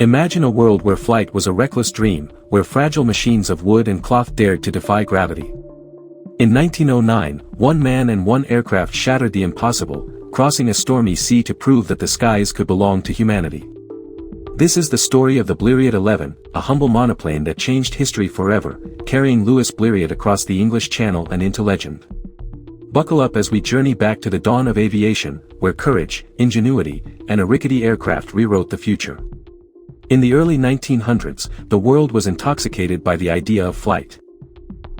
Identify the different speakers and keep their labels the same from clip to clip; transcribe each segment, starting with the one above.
Speaker 1: Imagine a world where flight was a reckless dream, where fragile machines of wood and cloth dared to defy gravity. In 1909, one man and one aircraft shattered the impossible, crossing a stormy sea to prove that the skies could belong to humanity. This is the story of the Blériot XI, a humble monoplane that changed history forever, carrying Louis Blériot across the English Channel and into legend. Buckle up as we journey back to the dawn of aviation, where courage, ingenuity, and a rickety aircraft rewrote the future. In the early 1900s, the world was intoxicated by the idea of flight.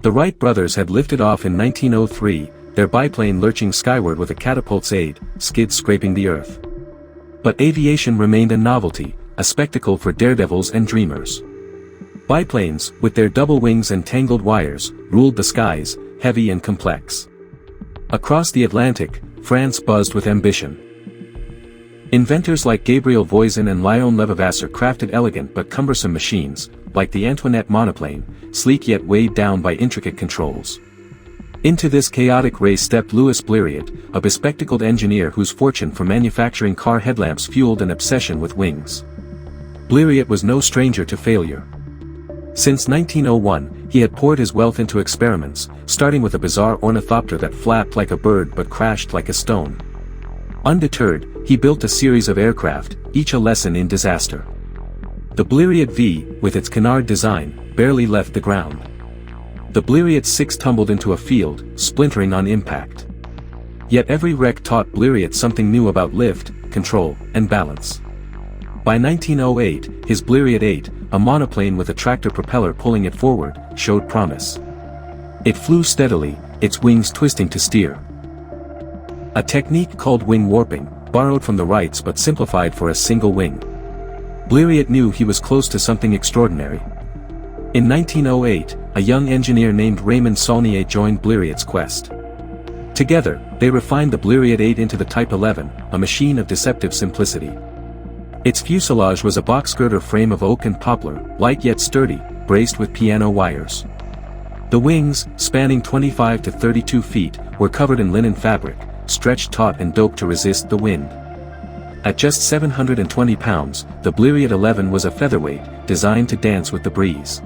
Speaker 1: The Wright brothers had lifted off in 1903, their biplane lurching skyward with a catapult's aid, skids scraping the earth. But aviation remained a novelty, a spectacle for daredevils and dreamers. Biplanes, with their double wings and tangled wires, ruled the skies, heavy and complex. Across the Atlantic, France buzzed with ambition. Inventors like Gabriel Voisin and Léon Levavasseur crafted elegant but cumbersome machines, like the Antoinette monoplane, sleek yet weighed down by intricate controls. Into this chaotic race stepped Louis Blériot, a bespectacled engineer whose fortune for manufacturing car headlamps fueled an obsession with wings. Blériot was no stranger to failure. Since 1901, he had poured his wealth into experiments, starting with a bizarre ornithopter that flapped like a bird but crashed like a stone. Undeterred, he built a series of aircraft, each a lesson in disaster. The Blériot V, with its canard design, barely left the ground. The Blériot VI tumbled into a field, splintering on impact. Yet every wreck taught Blériot something new about lift, control, and balance. By 1908, his Blériot VIII, a monoplane with a tractor propeller pulling it forward, showed promise. It flew steadily, its wings twisting to steer. A technique called wing warping, borrowed from the Wrights but simplified for a single wing. Blériot knew he was close to something extraordinary. In 1908, a young engineer named Raymond Saulnier joined Blériot's quest. Together, they refined the Blériot VIII into the Type 11, a machine of deceptive simplicity. Its fuselage was a box-girder frame of oak and poplar, light yet sturdy, braced with piano wires. The wings, spanning 25 to 32 feet, were covered in linen fabric, stretched taut and doped to resist the wind. At just 720 pounds, the Blériot XI was a featherweight, designed to dance with the breeze.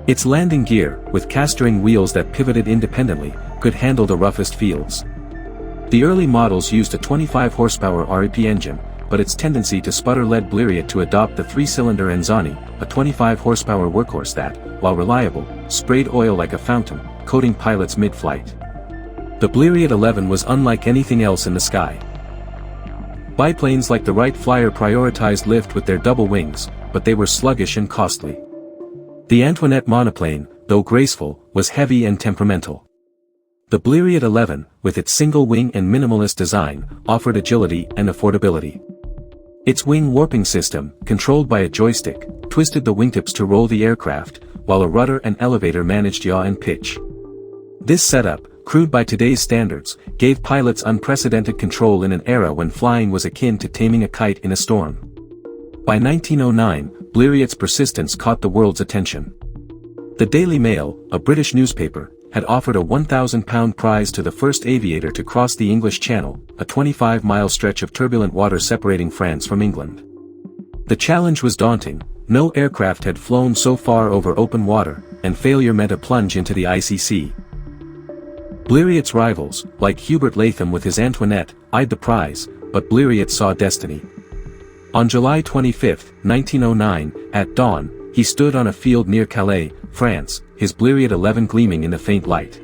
Speaker 1: Its landing gear, with castering wheels that pivoted independently, could handle the roughest fields. The early models used a 25 horsepower REP engine, but its tendency to sputter led Blériot to adopt the 3-cylinder Enzani, a 25 horsepower workhorse that, while reliable, sprayed oil like a fountain, coating pilots mid-flight. The Blériot XI was unlike anything else in the sky. Biplanes like the Wright Flyer prioritized lift with their double wings, but they were sluggish and costly. The Antoinette monoplane, though graceful, was heavy and temperamental. The Blériot XI, with its single wing and minimalist design, offered agility and affordability. Its wing warping system, controlled by a joystick, twisted the wingtips to roll the aircraft, while a rudder and elevator managed yaw and pitch. This setup, crude by today's standards, gave pilots unprecedented control in an era when flying was akin to taming a kite in a storm. By 1909, Blériot's persistence caught the world's attention. The Daily Mail, a British newspaper, had offered a £1,000 prize to the first aviator to cross the English Channel, a 25-mile stretch of turbulent water separating France from England. The challenge was daunting. No aircraft had flown so far over open water, and failure meant a plunge into the icy sea. Blériot's rivals, like Hubert Latham with his Antoinette, eyed the prize, but Blériot saw destiny. On July 25, 1909, at dawn, he stood on a field near Calais, France, his Blériot XI gleaming in the faint light.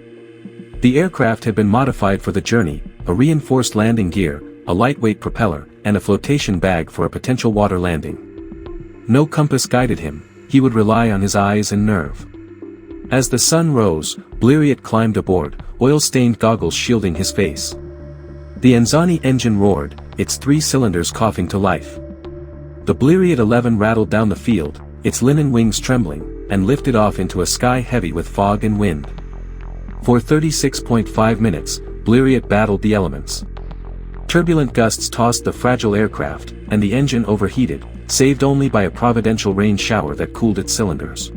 Speaker 1: The aircraft had been modified for the journey, a reinforced landing gear, a lightweight propeller, and a flotation bag for a potential water landing. No compass guided him, he would rely on his eyes and nerve. As the sun rose, Blériot climbed aboard, oil-stained goggles shielding his face. The Enzani engine roared, its 3 cylinders coughing to life. The Blériot XI rattled down the field, its linen wings trembling, and lifted off into a sky heavy with fog and wind. For 36.5 minutes, Blériot battled the elements. Turbulent gusts tossed the fragile aircraft, and the engine overheated, saved only by a providential rain shower that cooled its cylinders.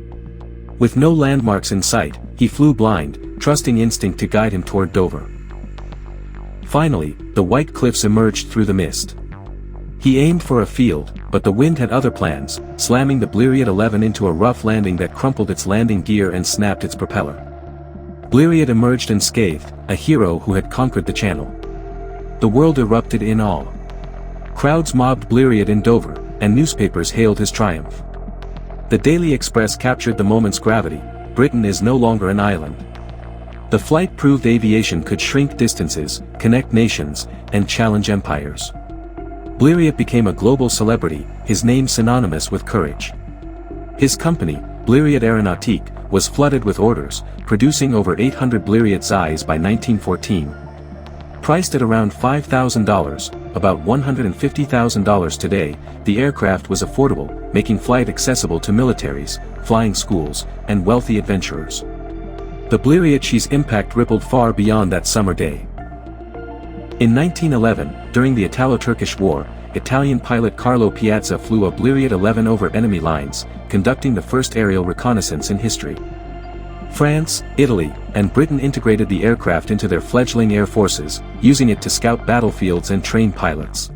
Speaker 1: With no landmarks in sight, he flew blind, trusting instinct to guide him toward Dover. Finally, the white cliffs emerged through the mist. He aimed for a field, but the wind had other plans, slamming the Blériot XI into a rough landing that crumpled its landing gear and snapped its propeller. Blériot emerged unscathed, a hero who had conquered the channel. The world erupted in awe. Crowds mobbed Blériot in Dover, and newspapers hailed his triumph. The Daily Express captured the moment's gravity: Britain is no longer an island. The flight proved aviation could shrink distances, connect nations, and challenge empires. Blériot became a global celebrity, his name synonymous with courage. His company, Blériot Aeronautique, was flooded with orders, producing over 800 Blériot XIs by 1914. Priced at around $5,000, about $150,000 today, the aircraft was affordable, making flight accessible to militaries, flying schools, and wealthy adventurers. The Blériot XI's impact rippled far beyond that summer day. In 1911, during the Italo-Turkish War, Italian pilot Carlo Piazza flew a Blériot XI over enemy lines, conducting the first aerial reconnaissance in history. France, Italy, and Britain integrated the aircraft into their fledgling air forces, using it to scout battlefields and train pilots.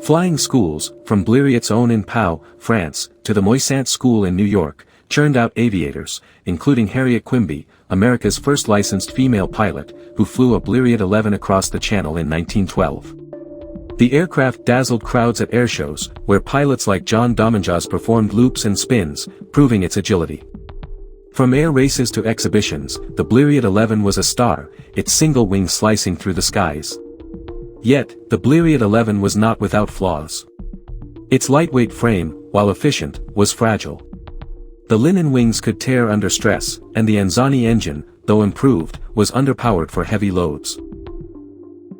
Speaker 1: Flying schools, from Blériot's own in Pau, France, to the Moissant School in New York, churned out aviators, including Harriet Quimby, America's first licensed female pilot, who flew a Blériot XI across the Channel in 1912. The aircraft dazzled crowds at airshows, where pilots like John Dominguez performed loops and spins, proving its agility. From air races to exhibitions, the Blériot XI was a star, its single wing slicing through the skies. Yet, the Blériot XI was not without flaws. Its lightweight frame, while efficient, was fragile. The linen wings could tear under stress, and the Anzani engine, though improved, was underpowered for heavy loads.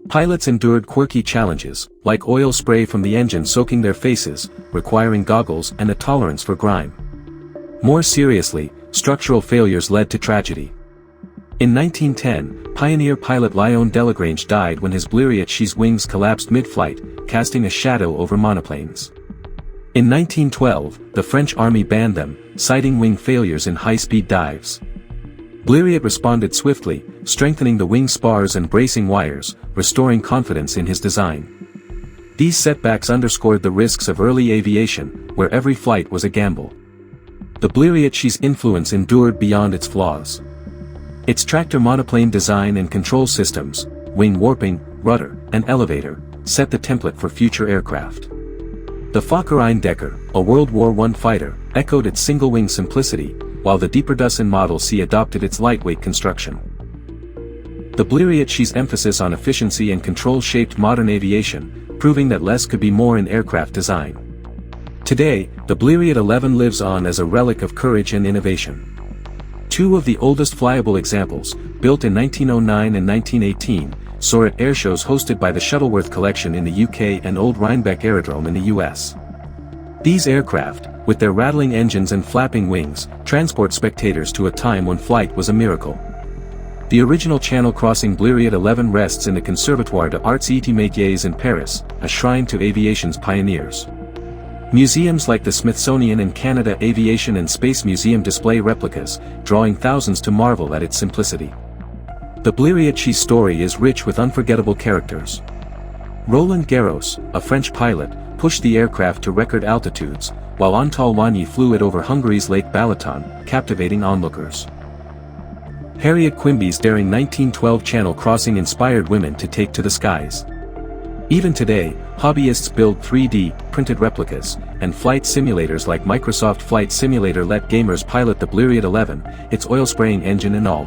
Speaker 1: Pilots endured quirky challenges, like oil spray from the engine soaking their faces, requiring goggles and a tolerance for grime. More seriously, structural failures led to tragedy. In 1910, pioneer pilot Léon Delagrange died when his Blériot XI's wings collapsed mid-flight, casting a shadow over monoplanes. In 1912, the French army banned them, citing wing failures in high-speed dives. Blériot responded swiftly, strengthening the wing spars and bracing wires, restoring confidence in his design. These setbacks underscored the risks of early aviation, where every flight was a gamble. The Blériot XI's influence endured beyond its flaws. Its tractor monoplane design and control systems, wing warping, rudder, and elevator, set the template for future aircraft. The Fokker Eindecker, a World War I fighter, echoed its single-wing simplicity, while the Dieperdussen Model C adopted its lightweight construction. The Blériot XI's emphasis on efficiency and control shaped modern aviation, proving that less could be more in aircraft design. Today, the Blériot XI lives on as a relic of courage and innovation. Two of the oldest flyable examples, built in 1909 and 1918, soar at airshows hosted by the Shuttleworth Collection in the UK and Old Rhinebeck Aerodrome in the US. These aircraft, with their rattling engines and flapping wings, transport spectators to a time when flight was a miracle. The original channel-crossing Blériot XI rests in the Conservatoire des Arts et Métiers in Paris, a shrine to aviation's pioneers. Museums like the Smithsonian and Canada Aviation and Space Museum display replicas, drawing thousands to marvel at its simplicity. The Blériot XI's story is rich with unforgettable characters. Roland Garros, a French pilot, pushed the aircraft to record altitudes, while Antal Wagner flew it over Hungary's Lake Balaton, captivating onlookers. Harriet Quimby's daring 1912 channel crossing inspired women to take to the skies. Even today, hobbyists build 3D, printed replicas, and flight simulators like Microsoft Flight Simulator let gamers pilot the Blériot XI, its oil-spraying engine and all.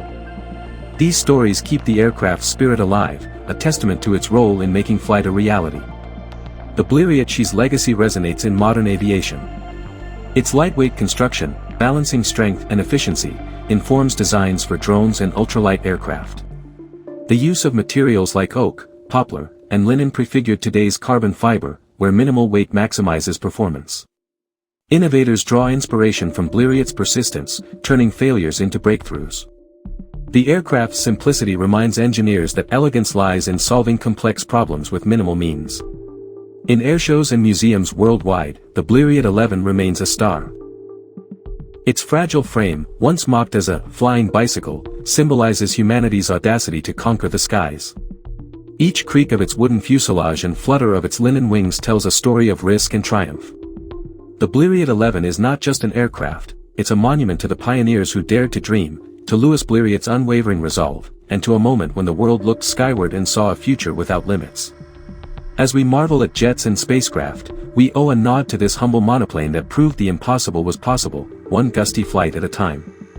Speaker 1: These stories keep the aircraft's spirit alive, a testament to its role in making flight a reality. The Blériot XI's legacy resonates in modern aviation. Its lightweight construction, balancing strength and efficiency, informs designs for drones and ultralight aircraft. The use of materials like oak, poplar, and linen prefigured today's carbon fiber, where minimal weight maximizes performance. Innovators draw inspiration from Blériot's persistence, turning failures into breakthroughs. The aircraft's simplicity reminds engineers that elegance lies in solving complex problems with minimal means. In airshows and museums worldwide, the Blériot XI remains a star. Its fragile frame, once mocked as a flying bicycle, symbolizes humanity's audacity to conquer the skies. Each creak of its wooden fuselage and flutter of its linen wings tells a story of risk and triumph. The Blériot XI is not just an aircraft, it's a monument to the pioneers who dared to dream, to Louis Blériot's unwavering resolve, and to a moment when the world looked skyward and saw a future without limits. As we marvel at jets and spacecraft, we owe a nod to this humble monoplane that proved the impossible was possible, one gusty flight at a time.